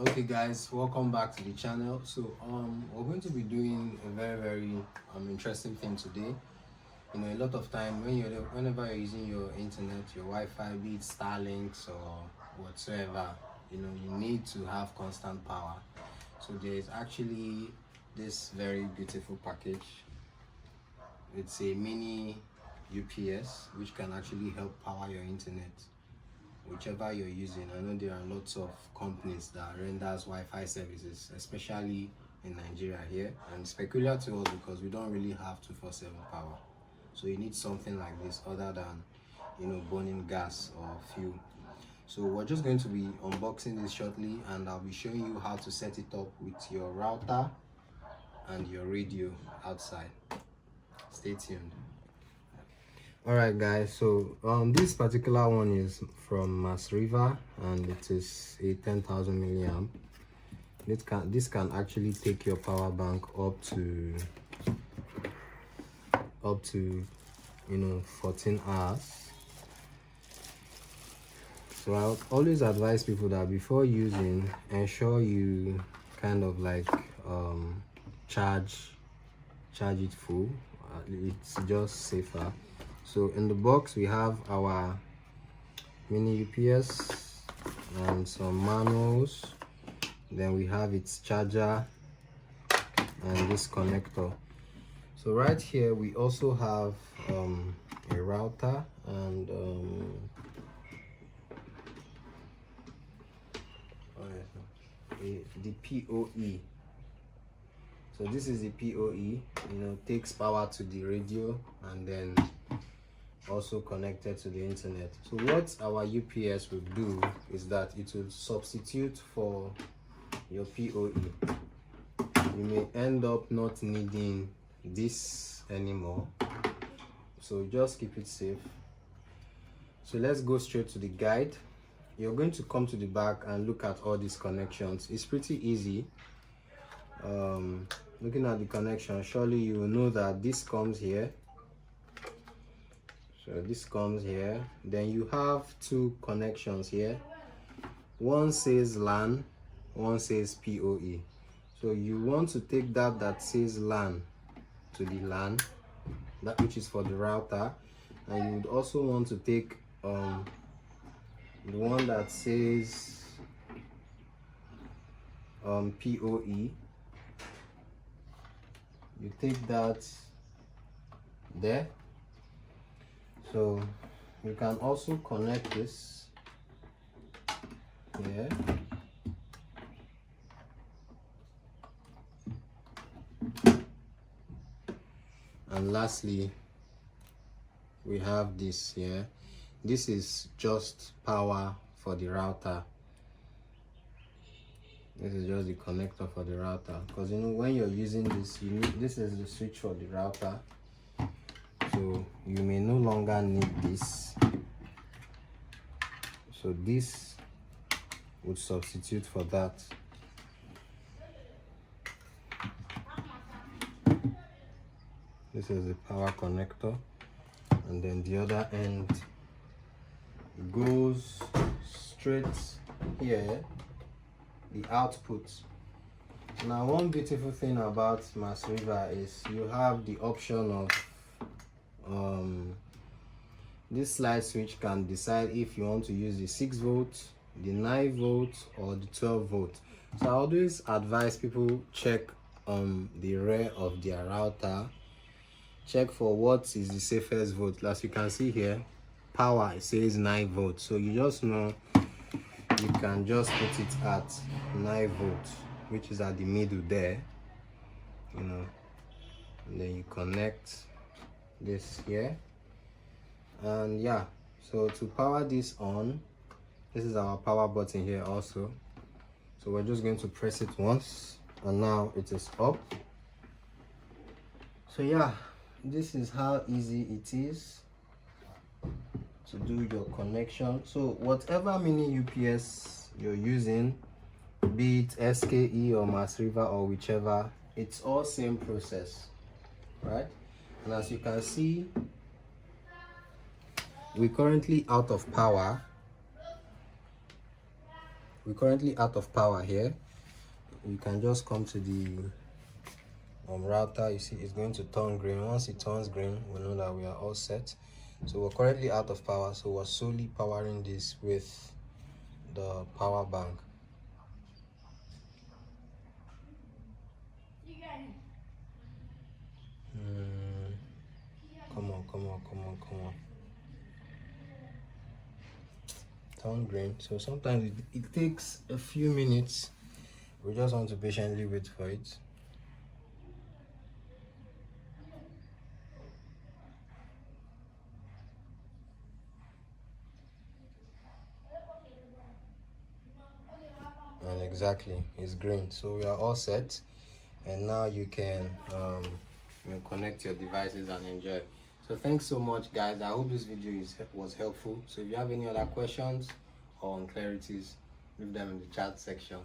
Okay guys, welcome back to the channel. So we're going to be doing a very interesting thing today. You know, a lot of time whenever you're using your internet, your Wi-Fi, be it Starlinks or whatsoever, you know, you need to have constant power. So there is actually this very beautiful package. It's a mini UPS which can actually help power your internet whichever you're using. I know there are lots of companies that renders Wi-Fi services, especially in Nigeria here, and it's peculiar to us because we don't really have 24/7 power. So you need something like this other than, you know, burning gas or fuel. So we're just going to be unboxing this shortly, and I'll be showing you how to set it up with your router and your radio outside. Stay tuned. Alright guys, so this particular one is from Marsriva and it is a 10,000 milliamp. This can actually take your power bank up to you know 14 hours. So I always advise people that before using, ensure you kind of like charge it full. It's just safer. So in the box we have our mini UPS and some manuals, then we have its charger and this connector. So right here we also have a router and the PoE. So this is the PoE, you know, takes power to the radio and then also connected to the internet. So what our UPS will do is that it will substitute for your PoE. You may end up not needing this anymore, so just keep it safe. So let's go straight to the guide. You're going to come to the back and look at all these connections. It's pretty easy. Looking at the connection, surely you will know that this comes here. So this comes here. Then you have two connections here. One says LAN, one says PoE. So you want to take that says LAN to the LAN, that which is for the router, and you would also want to take the one that says PoE. You take that there. So you can also connect this here. And lastly, we have this here. This is just power for the router. This is just the connector for the router, because you know when you're using this, you need this is the switch for the router. So you may no longer need this. So this would substitute for that. This is the power connector, and then the other end goes straight here, the output. Now one beautiful thing about Marsriva is you have the option of this slide switch can decide if you want to use the 6 volts, the 9 volts, or the 12 volts. So I always advise people check the rear of their router, check for what is the safest volt. As you can see here, power, it says 9 volts, so you just know you can just put it at 9 volts, which is at the middle there, you know, and then you connect this here. And yeah, so to power this on, this is our power button here also. So we're just going to press it once, and now it is up. So yeah, this is how easy it is to do your connection. So whatever mini UPS you're using, be it SKE or Marsriva or whichever, it's all same process, right? And as you can see, we're currently out of power. we're currently out of power here. You can just come to the router. You see it's going to turn green. Once it turns green, we know that we are all set. So we're currently out of power, so we're solely powering this with the power bank. Come on, come on, come on, come on. Turn green. So sometimes it takes a few minutes. We just want to patiently wait for it. And exactly, it's green. So we are all set, and now you can connect your devices and enjoy. So thanks so much, guys. I hope this video was helpful. So if you have any other questions or unclarities, leave them in the chat section.